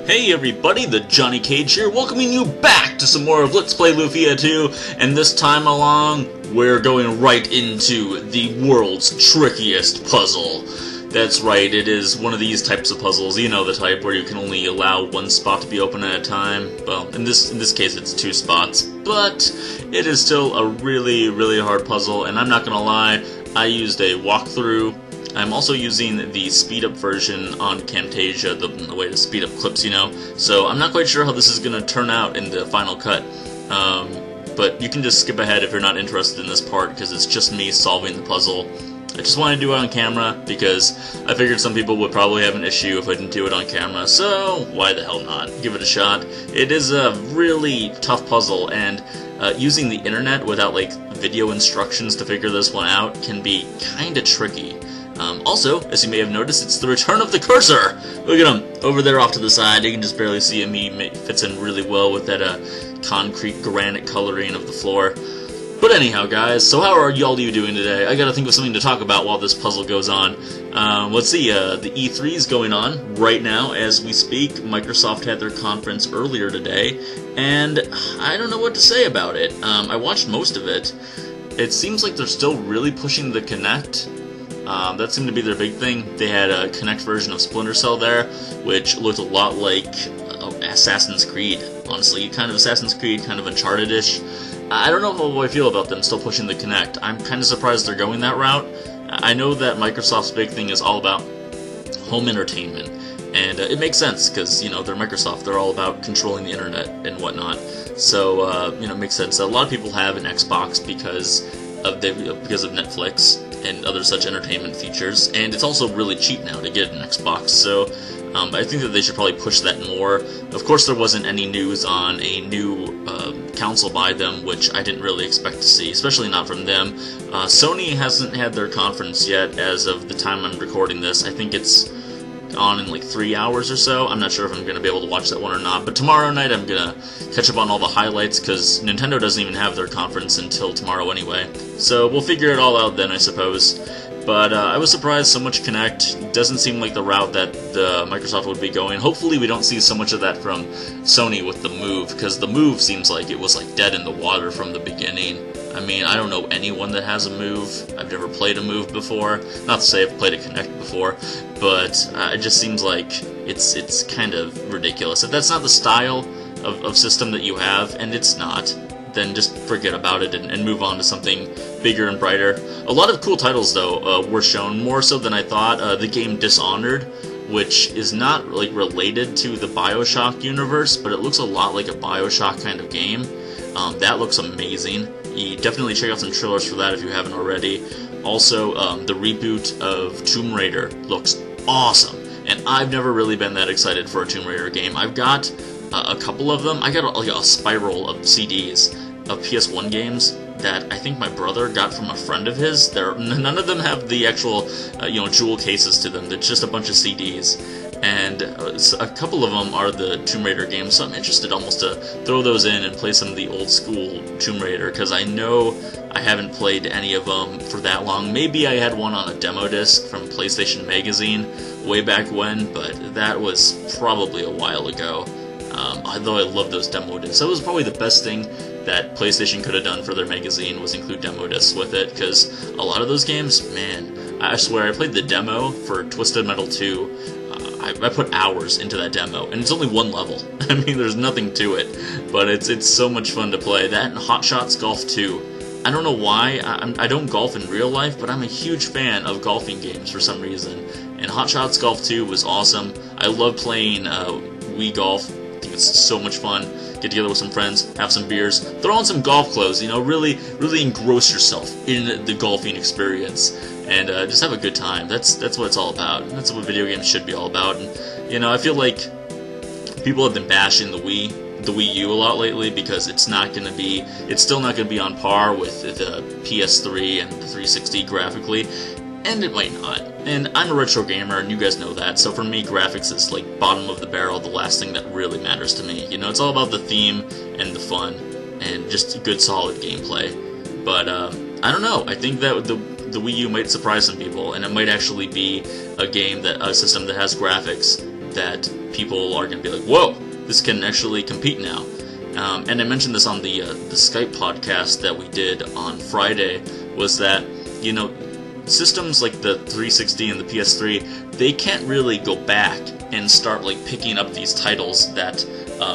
Hey everybody, the Johnny Cage here, welcoming you back to some more of Let's Play Lufia 2, and this time along, we're going right into the world's trickiest puzzle. That's right, it is one of these types of puzzles, you know the type where you can only allow one spot to be open at a time. Well, in this case it's 2 spots, but it is still a really hard puzzle, and I'm not gonna lie, I used a walkthrough. I'm also using the speed-up version on Camtasia, the way to speed up clips, you know, so I'm not quite sure how this is going to turn out in the final cut, but you can just skip ahead if you're not interested in this part, because it's just me solving the puzzle. I just want to do it on camera, because I figured some people would probably have an issue if I didn't do it on camera, so why the hell not? Give it a shot. It is a really tough puzzle, and using the internet without, like, video instructions to figure this one out can be kinda tricky. Also, as you may have noticed, it's the return of the cursor! Look at him, over there off to the side, you can just barely see him. He fits in really well with that concrete granite coloring of the floor. But anyhow, guys, so how are y'all doing today? I gotta think of something to talk about while this puzzle goes on. Let's see, the E3 is going on right now as we speak. Microsoft had their conference earlier today, and I don't know what to say about it. I watched most of it. It seems like they're still really pushing the Kinect. That seemed to be their big thing. They had a Kinect version of Splinter Cell there, which looked a lot like Assassin's Creed. Honestly, kind of Assassin's Creed, kind of Uncharted-ish. I don't know how I feel about them still pushing the Kinect. I'm kind of surprised they're going that route. I know that Microsoft's big thing is all about home entertainment, and it makes sense, because, you know, they're Microsoft. They're all about controlling the internet and whatnot. So, you know, it makes sense. A lot of people have an Xbox because of Netflix and other such entertainment features, and it's also really cheap now to get an Xbox, so I think that they should probably push that more. Of course, there wasn't any news on a new console by them, which I didn't really expect to see, especially not from them. Sony hasn't had their conference yet as of the time I'm recording this. I think it's on in like 3 hours or so. I'm not sure if I'm going to be able to watch that one or not, but tomorrow night I'm going to catch up on all the highlights, because Nintendo doesn't even have their conference until tomorrow anyway. So we'll figure it all out then, I suppose. But I was surprised so much Kinect. Doesn't seem like the route that Microsoft would be going. Hopefully we don't see so much of that from Sony with the Move, because the Move seems like it was like dead in the water from the beginning. I mean, I don't know anyone that has a Move. I've never played a Move before. Not to say I've played a Kinect before, but it just seems like it's kind of ridiculous. If that's not the style of system that you have, and it's not, then just forget about it and move on to something bigger and brighter. A lot of cool titles, though, were shown, more so than I thought. The game Dishonored, which is not like related to the BioShock universe, but it looks a lot like a BioShock kind of game. That looks amazing. You definitely check out some trailers for that if you haven't already. Also, the reboot of Tomb Raider looks awesome, and I've never really been that excited for a Tomb Raider game. I've got a couple of them. I got like a spiral of CDs of PS1 games that I think my brother got from a friend of his. None of them have the actual, you know, jewel cases to them. They're just a bunch of CDs, and a couple of them are the Tomb Raider games, so I'm interested almost to throw those in and play some of the old school Tomb Raider, because I know I haven't played any of them for that long. Maybe I had one on a demo disc from PlayStation Magazine way back when, but that was probably a while ago. Although I love those demo discs. That was probably the best thing that PlayStation could have done for their magazine, was include demo discs with it, because a lot of those games, man, I swear, I played the demo for Twisted Metal 2. I put hours into that demo, and it's only one level. I mean, there's nothing to it, but it's so much fun to play. That and Hot Shots Golf 2. I don't know why, I don't golf in real life, but I'm a huge fan of golfing games for some reason, and Hot Shots Golf 2 was awesome. I love playing Wii Golf. I think it's so much fun. Get together with some friends, have some beers, throw on some golf clothes, you know, really engross yourself in the golfing experience, and just have a good time. That's what it's all about. That's what video games should be all about. And, you know, I feel like people have been bashing the Wii U a lot lately, because it's still not going to be on par with the PS3 and the 360 graphically, and it might not. And I'm a retro gamer, and you guys know that, so for me, graphics is like bottom of the barrel, the last thing that really matters to me. You know, it's all about the theme and the fun, and just good, solid gameplay. But, I don't know, I think that the Wii U might surprise some people, and it might actually be a system that has graphics that people are going to be like, whoa, this can actually compete now. And I mentioned this on the Skype podcast that we did on Friday, was that, you know, systems like the 360 and the PS3, they can't really go back and start like picking up these titles that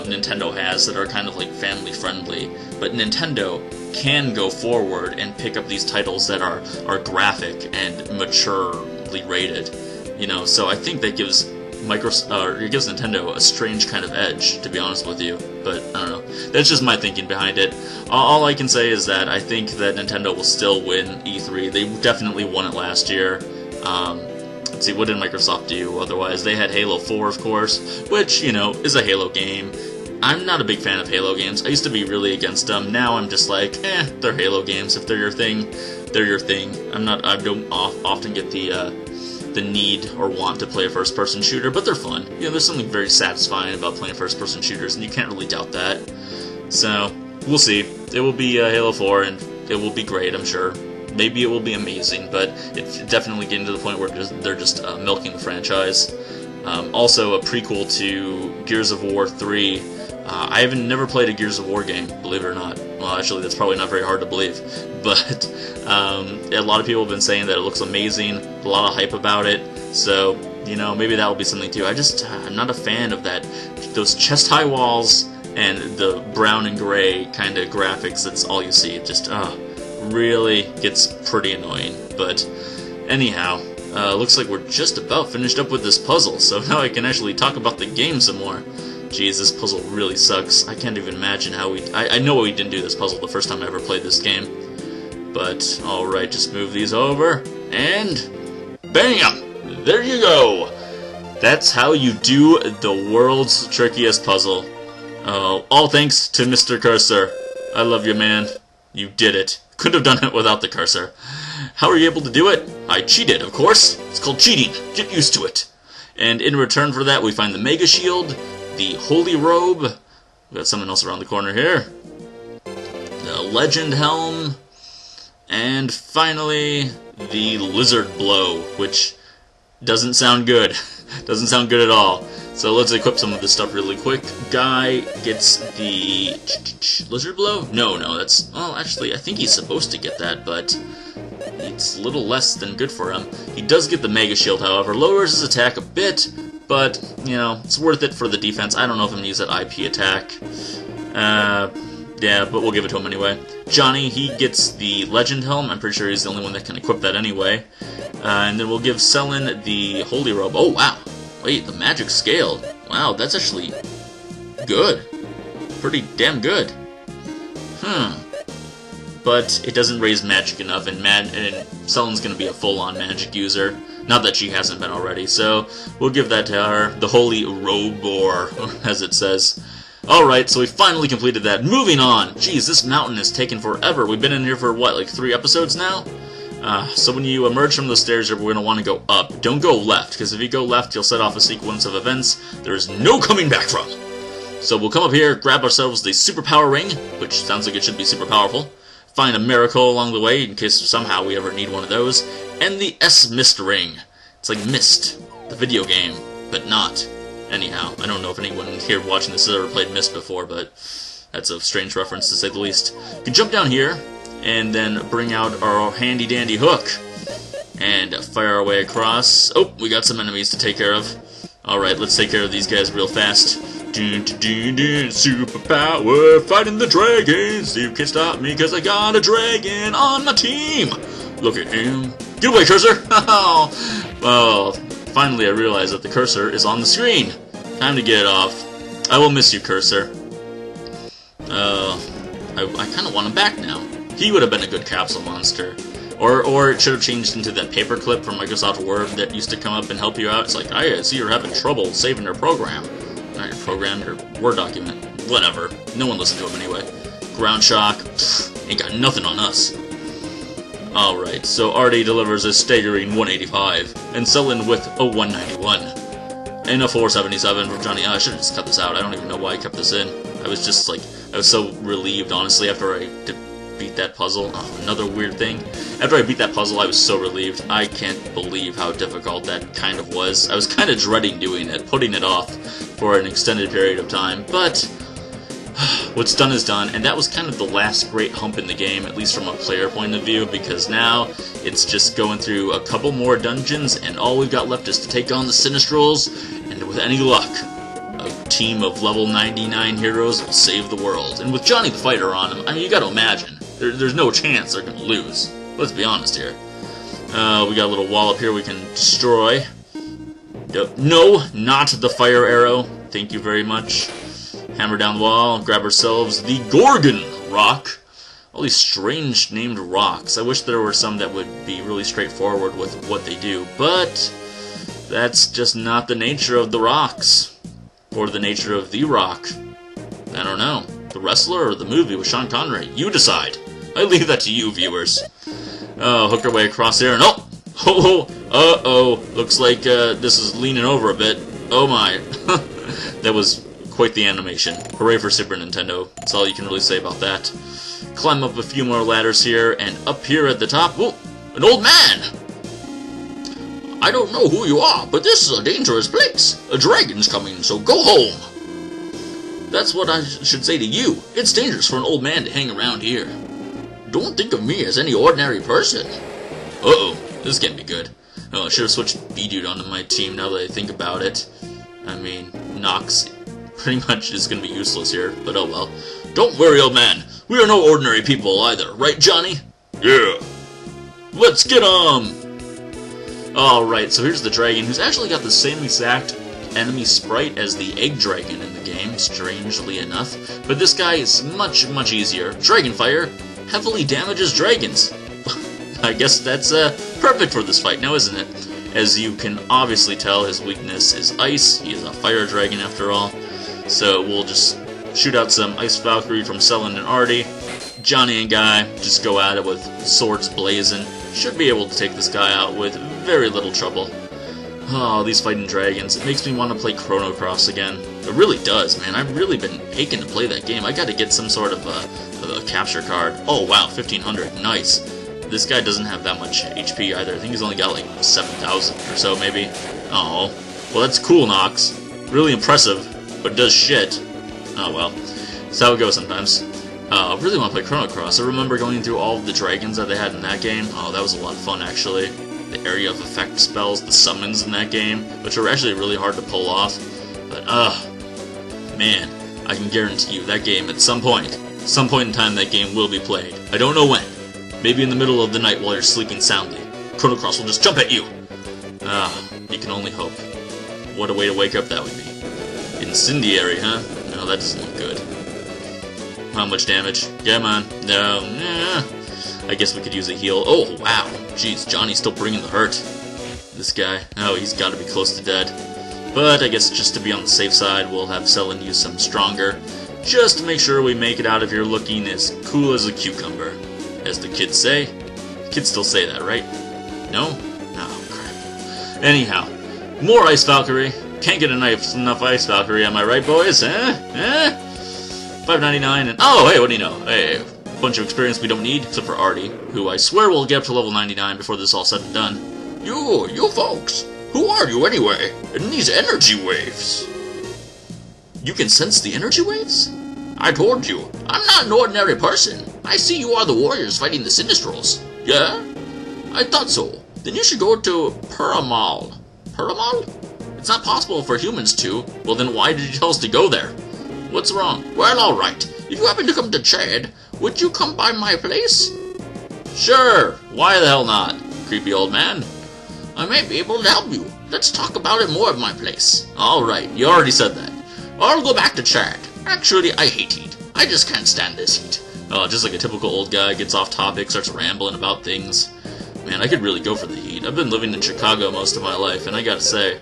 Nintendo has that are kind of like family friendly, but Nintendo can go forward and pick up these titles that are graphic and maturely rated, you know. So I think that gives it gives Nintendo a strange kind of edge, to be honest with you. But I don't know. That's just my thinking behind it. All I can say is that I think that Nintendo will still win E3. They definitely won it last year. Let's see, what did Microsoft do otherwise? They had Halo 4, of course, which, you know, is a Halo game. I'm not a big fan of Halo games. I used to be really against them. Now I'm just like, they're Halo games. If they're your thing, they're your thing. I don't often get the need or want to play a first-person shooter, but they're fun. You know, there's something very satisfying about playing first-person shooters, and you can't really doubt that. So, we'll see. It will be Halo 4, and it will be great, I'm sure. Maybe it will be amazing, but it's definitely getting to the point where they're just milking the franchise. Also, a prequel to Gears of War 3. I haven't never played a Gears of War game, believe it or not. Well, actually, that's probably not very hard to believe. But a lot of people have been saying that it looks amazing, a lot of hype about it. So, you know, maybe that will be something too. I'm not a fan of those chest-high walls and the brown and gray kind of graphics. That's all you see. It just really gets pretty annoying. But anyhow, looks like we're just about finished up with this puzzle. So now I can actually talk about the game some more. Jeez, this puzzle really sucks. I can't even imagine how I know we didn't do this puzzle the first time I ever played this game. But, alright, just move these over, and bam! There you go! That's how you do the world's trickiest puzzle. All thanks to Mr. Cursor. I love you, man. You did it. Couldn't have done it without the cursor. How are you able to do it? I cheated, of course. It's called cheating. Get used to it. And in return for that, we find the Mega Shield, the Holy Robe, we got something else around the corner here, the Legend Helm, and finally, the Lizard Blow, which doesn't sound good. Doesn't sound good at all. So let's equip some of this stuff really quick. Guy gets the Lizard Blow? No, that's, well, actually, I think he's supposed to get that, but it's a little less than good for him. He does get the Mega Shield, however, lowers his attack a bit, but, you know, it's worth it for the defense. I don't know if I'm going to use that IP attack. Yeah, but we'll give it to him anyway. Johnny, he gets the Legend Helm. I'm pretty sure he's the only one that can equip that anyway. And then we'll give Selin the Holy Robe. Oh, wow. Wait, the Magic Scale. Wow, that's actually good. Pretty damn good. But it doesn't raise magic enough, and Selin's going to be a full-on magic user. Not that she hasn't been already, so we'll give that to her. The Holy Robor, as it says. Alright, so we finally completed that. Moving on! Jeez, this mountain has taken forever. We've been in here for, what, like 3 episodes now? So when you emerge from the stairs, you're going to want to go up. Don't go left, because if you go left, you'll set off a sequence of events there is no coming back from. So we'll come up here, grab ourselves the Superpower Ring, which sounds like it should be super powerful. Find a miracle along the way, in case somehow we ever need one of those. And the S-Mist Ring. It's like Myst, the video game, but not. Anyhow, I don't know if anyone here watching this has ever played Myst before, but that's a strange reference to say the least. You can jump down here, and then bring out our handy-dandy hook, and fire our way across. Oh, we got some enemies to take care of. Alright, let's take care of these guys real fast. Superpower, fighting the dragons. You can't stop me, cause I got a dragon on my team. Look at him. Get away, cursor! Well, finally I realized that the cursor is on the screen. Time to get it off. I will miss you, cursor. I kind of want him back now. He would have been a good capsule monster. Or it should have changed into that paperclip from Microsoft Word that used to come up and help you out. It's like, I see you're having trouble saving your program. Not your program, your Word document. Whatever. No one listened to him anyway. Ground shock. Pfft, ain't got nothing on us. Alright, so Artie delivers a staggering 185, and Selin with a 191. And a 477 from Johnny. I should have just cut this out. I don't even know why I kept this in. I was just like, I was so relieved, honestly, after I beat that puzzle. Oh, another weird thing. After I beat that puzzle, I was so relieved. I can't believe how difficult that kind of was. I was kind of dreading doing it, putting it off for an extended period of time, but what's done is done, and that was kind of the last great hump in the game, at least from a player point of view, because now it's just going through a couple more dungeons, and all we've got left is to take on the Sinistrals, and with any luck, a team of level 99 heroes will save the world. And with Johnny the Fighter on him, I mean, you gotta imagine, there's no chance they're gonna lose. Let's be honest here. We got a little wall up here we can destroy. No, not the fire arrow. Thank you very much. Hammer down the wall, grab ourselves the Gorgon Rock. All these strange named rocks. I wish there were some that would be really straightforward with what they do, but that's just not the nature of the rocks. Or the nature of the Rock. I don't know. The wrestler or the movie with Sean Connery? You decide. I leave that to you, viewers. Hook our way across there, and uh-oh, looks like this is leaning over a bit. Oh my. That was quite the animation. Hooray for Super Nintendo. That's all you can really say about that. Climb up a few more ladders here, and up here at the top, whoa, an old man! I don't know who you are, but this is a dangerous place. A dragon's coming, so go home. That's what I should say to you. It's dangerous for an old man to hang around here. Don't think of me as any ordinary person. Uh-oh, this can't be good. Oh, I should have switched B-Dude onto my team now that I think about it. I mean, Nox pretty much is going to be useless here, but oh well. Don't worry, old man. We are no ordinary people either, right, Johnny? Yeah. Let's get 'em! Alright, so here's the dragon, who's actually got the same exact enemy sprite as the egg dragon in the game, strangely enough. But this guy is much, much easier. Dragon Fire heavily damages dragons. I guess that's perfect for this fight now, isn't it? As you can obviously tell, his weakness is ice. He is a fire dragon after all. So we'll just shoot out some Ice Valkyrie from Selin and Artie. Johnny and Guy just go at it with swords blazing. Should be able to take this guy out with very little trouble. Oh, these fighting dragons. It makes me want to play Chrono Cross again. It really does, man. I've really been aching to play that game. I gotta get some sort of a capture card. Oh, wow, 1500. Nice. This guy doesn't have that much HP either. I think he's only got like 7,000 or so, maybe. Oh, well, that's cool, Nox. Really impressive, but does shit. Oh, well. That's how it goes sometimes. I really want to play Chrono Cross. I remember going through all of the dragons that they had in that game. Oh, that was a lot of fun, actually. The area of effect spells, the summons in that game, which were actually really hard to pull off. But, man, I can guarantee you that game at some point in time, that game will be played. I don't know when. Maybe in the middle of the night while you're sleeping soundly. Chrono Cross will just jump at you. You can only hope. What a way to wake up that would be. Incendiary, huh? No, that doesn't look good. How much damage? Come on. No. I guess we could use a heal. Oh, wow. Jeez, Johnny's still bringing the hurt. This guy. Oh, he's got to be close to dead. But I guess just to be on the safe side, we'll have Selin use some stronger. Just to make sure we make it out of here looking as cool as a cucumber. As the kids say. Kids still say that, right? No? Oh, crap. Anyhow, more Ice Valkyrie. Can't get enough Ice Valkyrie, am I right, boys? Eh? 599 and... Oh, hey, what do you know? Hey, a bunch of experience we don't need, except for Artie, who I swear will get up to level 99 before this is all said and done. You folks! Who are you, anyway? In these energy waves? You can sense the energy waves? I told you, I'm not an ordinary person. I see you are the warriors fighting the Sinistrals. Yeah? I thought so. Then you should go to Puramal. Puramal? It's not possible for humans to. Well, then why did you tell us to go there? What's wrong? Well, alright. If you happen to come to Chad, would you come by my place? Sure. Why the hell not? Creepy old man. I may be able to help you. Let's talk about it more at my place. Alright, you already said that. I'll go back to Chad. Actually, I hate heat. I just can't stand this heat. Oh, just like a typical old guy, gets off topic, starts rambling about things. Man, I could really go for the heat. I've been living in Chicago most of my life, and I gotta say,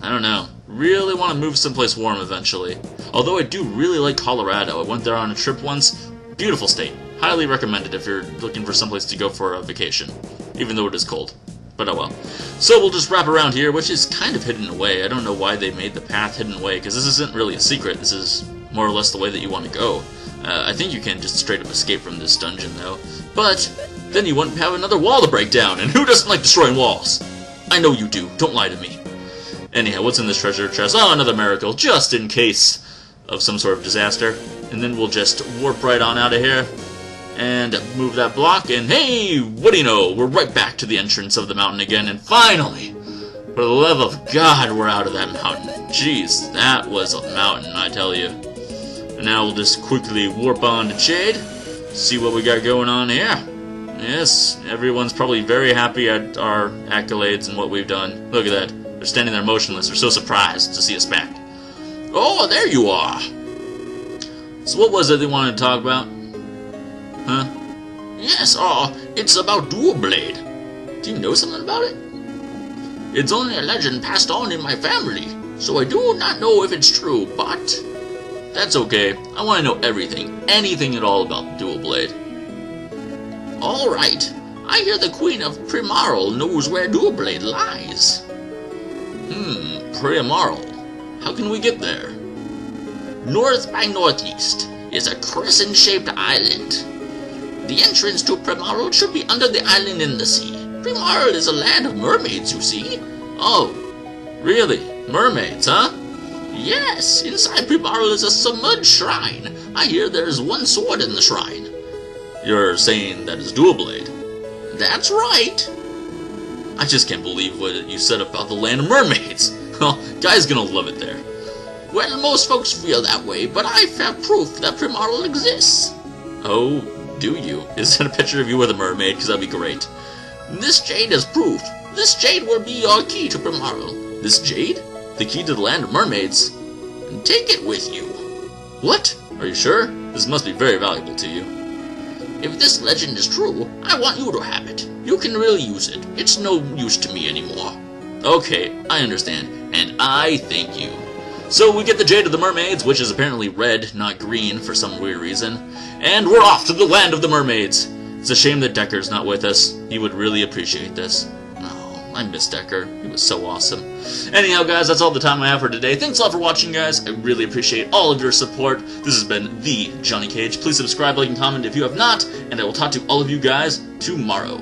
I don't know. Really want to move someplace warm eventually. Although I do really like Colorado. I went there on a trip once. Beautiful state. Highly recommended if you're looking for someplace to go for a vacation. Even though it is cold. But oh well. So we'll just wrap around here, which is kind of hidden away. I don't know why they made the path hidden away, because this isn't really a secret. This is more or less the way that you want to go. I think you can just straight up escape from this dungeon, though. But then you wouldn't have another wall to break down, and who doesn't like destroying walls? I know you do. Don't lie to me. Anyhow, what's in this treasure chest? Oh, another miracle, just in case of some sort of disaster. And then we'll just warp right on out of here and move that block, and hey, what do you know? We're right back to the entrance of the mountain again, and finally, for the love of God, we're out of that mountain. Jeez, that was a mountain, I tell you. And now we'll just quickly warp on to Jade, see what we got going on here. Yes, everyone's probably very happy at our accolades and what we've done. Look at that. They're standing there motionless. They're so surprised to see us back. Oh, there you are! So what was it they wanted to talk about? Huh? Yes, it's about Dual Blade. Do you know something about it? It's only a legend passed on in my family, so I do not know if it's true, but that's okay. I want to know everything, anything at all about Dual Blade. Alright, I hear the Queen of Primaral knows where Dual Blade lies. Primaral. How can we get there? North by northeast is a crescent-shaped island. The entrance to Primaral should be under the island in the sea. Primaral is a land of mermaids, you see. Oh, really? Mermaids, huh? Yes, inside Primaral is a submerged shrine. I hear there is one sword in the shrine. You're saying that is Dual Blade? That's right. I just can't believe what you said about the land of mermaids. Well, Guy's gonna love it there. Well, most folks feel that way, but I have proof that Primaral exists. Oh, do you? Is that a picture of you with a mermaid? Because that'd be great. This jade is proof. This jade will be your key to Primaral. This jade? The key to the land of mermaids? Take it with you. What? Are you sure? This must be very valuable to you. If this legend is true, I want you to have it. You can really use it. It's no use to me anymore. Okay, I understand, and I thank you. So we get the Jade of the Mermaids, which is apparently red, not green, for some weird reason. And we're off to the land of the mermaids. It's a shame that Decker's not with us. He would really appreciate this. Oh, I miss Decker. He was so awesome. Anyhow, guys, that's all the time I have for today. Thanks a lot for watching, guys. I really appreciate all of your support. This has been the Johnny Cage. Please subscribe, like, and comment if you have not, and I will talk to all of you guys tomorrow.